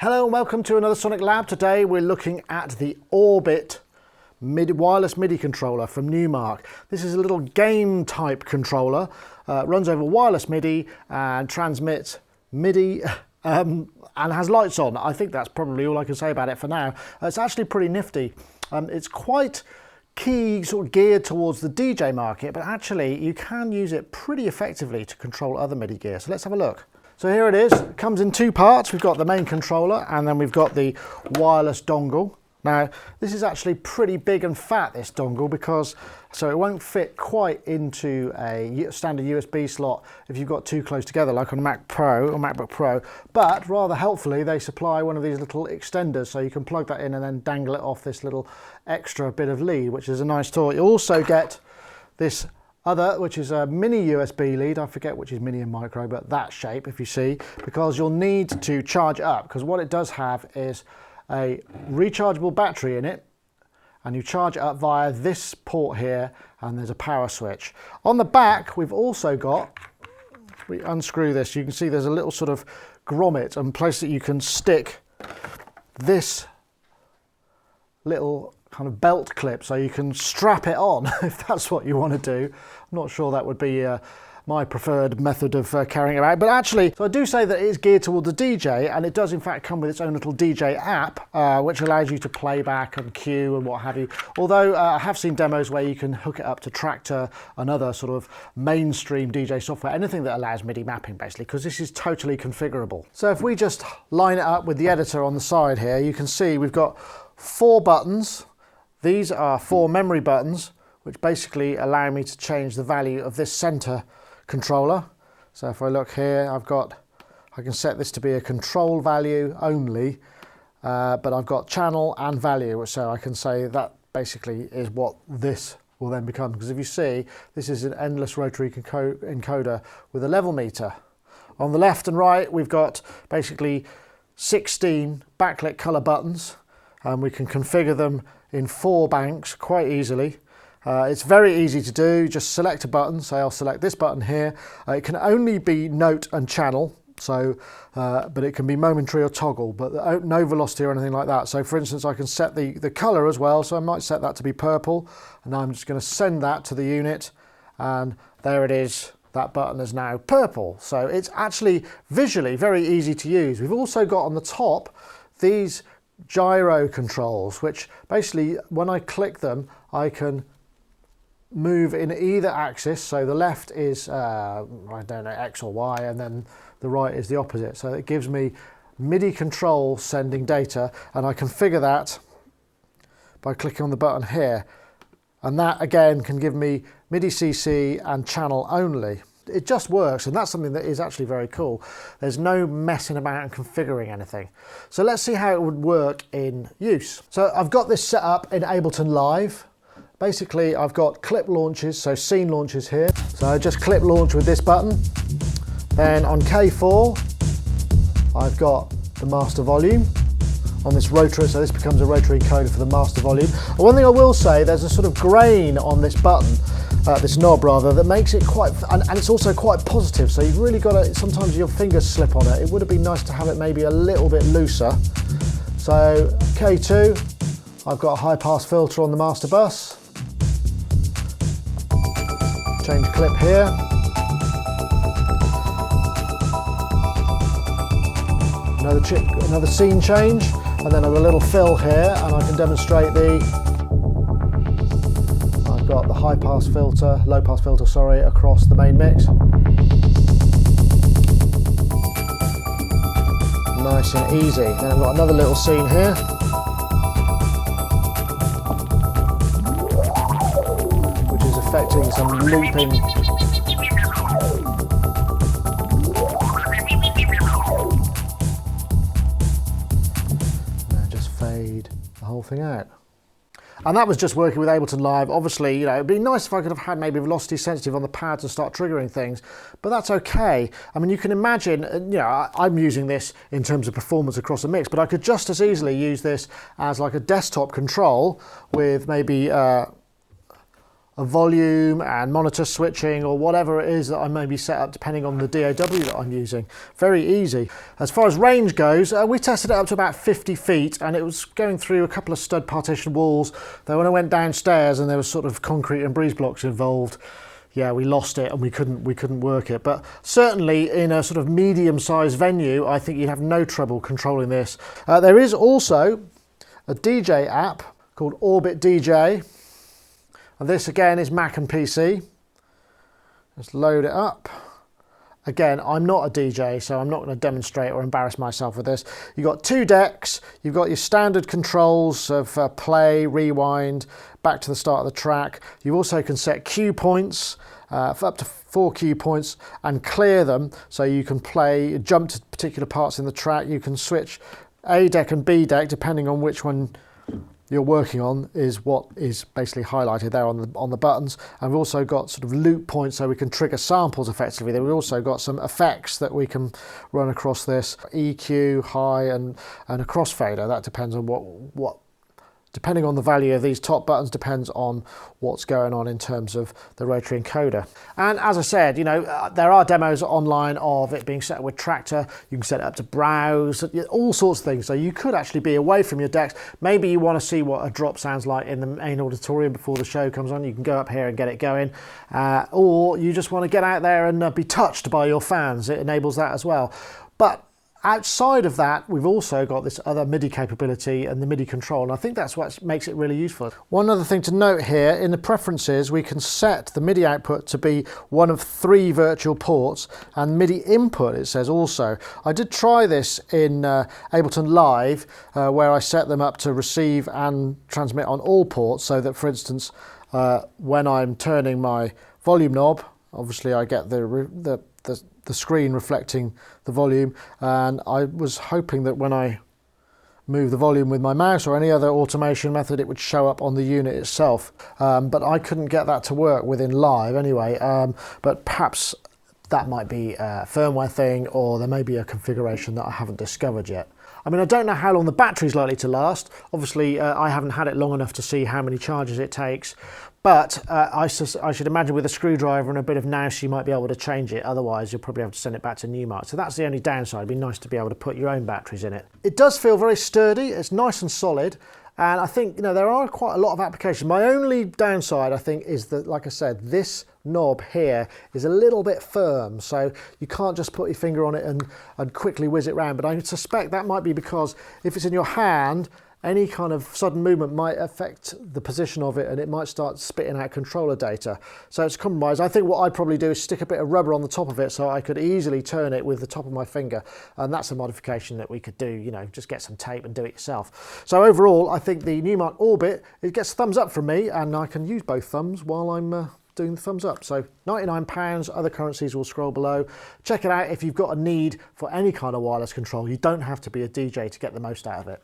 Hello and welcome to another Sonic Lab. Today we're looking at the Orbit wireless MIDI controller from Numark. This is a little game type controller, runs over wireless MIDI and transmits MIDI and has lights on. I think that's probably all I can say about it for now. It's actually pretty nifty. It's quite key sort of geared towards the DJ market, but actually you can use it pretty effectively to control other MIDI gear. So let's have a look. So here it is. It comes in two parts. We've got the main controller and then we've got the wireless dongle. Now this is actually pretty big and fat, this dongle, because so it won't fit quite into a standard USB slot if you've got two close together like on a Mac Pro or MacBook Pro, but rather helpfully they supply one of these little extenders so you can plug that in and then dangle it off this little extra bit of lead, which is a nice toy. You also get this other, which is a mini USB lead. I forget which is mini and micro, but that shape, if you see, because you'll need to charge it up, because what it does have is a rechargeable battery in it, and you charge it up via this port here, and there's a power switch. On the back, we've also got, if we unscrew this, you can see there's a little sort of grommet and place that you can stick this little kind of belt clip so you can strap it on if that's what you want to do. I'm not sure that would be my preferred method of carrying it out, but actually, so I do say that it is geared toward the DJ, and it does in fact come with its own little DJ app, which allows you to play back and cue and what have you. Although I have seen demos where you can hook it up to Tractor and other sort of mainstream DJ software, anything that allows MIDI mapping basically, because this is totally configurable. So if we just line it up with the editor on the side here, you can see we've got 4 buttons. These are 4 memory buttons, which basically allow me to change the value of this center controller. So if I look here, I can set this to be a control value only, but I've got channel and value, so I can say that basically is what this will then become. Because if you see, this is an endless rotary encoder with a level meter. On the left and right, we've got basically 16 backlit color buttons, and we can configure them in 4 banks quite easily. It's very easy to do. Just select a button. So I'll select this button here. It can only be note and channel, so but it can be momentary or toggle, but no velocity or anything like that. So for instance, I can set the color as well, so I might set that to be purple, and I'm just going to send that to the unit, and there it is. That button is now purple. So it's actually visually very easy to use. We've also got on the top these gyro controls, which basically when I click them I can move in either axis. So the left is I don't know, X or Y, and then the right is the opposite. So it gives me MIDI control sending data, and I configure that by clicking on the button here, and that again can give me MIDI CC and channel only. It just works, and that's something that is actually very cool. There's no messing about and configuring anything. So let's see how it would work in use. So I've got this set up in Ableton Live. Basically, I've got clip launches, so scene launches here. So I just clip launch with this button. Then on K4, I've got the master volume on this rotary, so this becomes a rotary encoder for the master volume. And one thing I will say, there's a sort of grain on this button, this knob rather, that makes it quite, and it's also quite positive, so you've really got to, sometimes your fingers slip on it. It would have been nice to have it maybe a little bit looser. So K2, I've got a high pass filter on the master bus. Change clip here. Another scene change, and then I've got a little fill here, and I can demonstrate I've got the high pass filter, low pass filter, sorry, across the main mix. Nice and easy. Then I've got another little scene here. Which is affecting some looping. Fade the whole thing out. And that was just working with Ableton Live. Obviously, you know, it'd be nice if I could have had maybe velocity sensitive on the pad to start triggering things, but that's okay. I mean, you can imagine, you know, I'm using this in terms of performance across a mix, but I could just as easily use this as like a desktop control with maybe a of volume and monitor switching or whatever it is that I may be set up depending on the DAW that I'm using. Very easy. As far as range goes, we tested it up to about 50 feet and it was going through a couple of stud partition walls. Though when I went downstairs and there was sort of concrete and breeze blocks involved, yeah, we lost it and we couldn't work it. But certainly in a sort of medium-sized venue, I think you'd have no trouble controlling this. There is also a DJ app called Orbit DJ. And this again is Mac and PC. Let's load it up. Again, I'm not a DJ, so I'm not going to demonstrate or embarrass myself with this. You've got 2 decks, you've got your standard controls of play, rewind, back to the start of the track. You also can set cue points for up to 4 cue points and clear them, so you can play, jump to particular parts in the track. You can switch A deck and B deck depending on which one you're working on is what is basically highlighted there on the buttons. And we've also got sort of loop points so we can trigger samples effectively. Then we've also got some effects that we can run across this. EQ, high and a crossfader. That depends on what depending on the value of these top buttons, depends on what's going on in terms of the rotary encoder. And as I said, you know, there are demos online of it being set up with Tractor. You can set it up to browse, all sorts of things. So you could actually be away from your decks. Maybe you want to see what a drop sounds like in the main auditorium before the show comes on. You can go up here and get it going. Or you just want to get out there and be touched by your fans. It enables that as well. But outside of that, we've also got this other MIDI capability and the MIDI control, and I think that's what makes it really useful. One other thing to note here, in the preferences, we can set the MIDI output to be one of 3 virtual ports, and MIDI input, it says also. I did try this in Ableton Live, where I set them up to receive and transmit on all ports, so that, for instance, when I'm turning my volume knob, obviously I get the screen reflecting the volume, and I was hoping that when I move the volume with my mouse or any other automation method, it would show up on the unit itself, but I couldn't get that to work within Live anyway. But perhaps that might be a firmware thing, or there may be a configuration that I haven't discovered yet. I mean, I don't know how long the battery's likely to last. Obviously, I haven't had it long enough to see how many charges it takes, but I should imagine with a screwdriver and a bit of nous you might be able to change it. Otherwise, you'll probably have to send it back to Numark. So that's the only downside. It'd be nice to be able to put your own batteries in it. It does feel very sturdy. It's nice and solid. And I think, you know, there are quite a lot of applications. My only downside, I think, is that, like I said, this knob here is a little bit firm, so you can't just put your finger on it and quickly whiz it around. But I suspect that might be because if it's in your hand, any kind of sudden movement might affect the position of it and it might start spitting out controller data. So it's a compromise. I think what I'd probably do is stick a bit of rubber on the top of it so I could easily turn it with the top of my finger. And that's a modification that we could do, you know, just get some tape and do it yourself. So overall, I think the Numark Orbit, it gets thumbs up from me, and I can use both thumbs while I'm doing the thumbs up. So £99, other currencies will scroll below. Check it out if you've got a need for any kind of wireless control. You don't have to be a DJ to get the most out of it.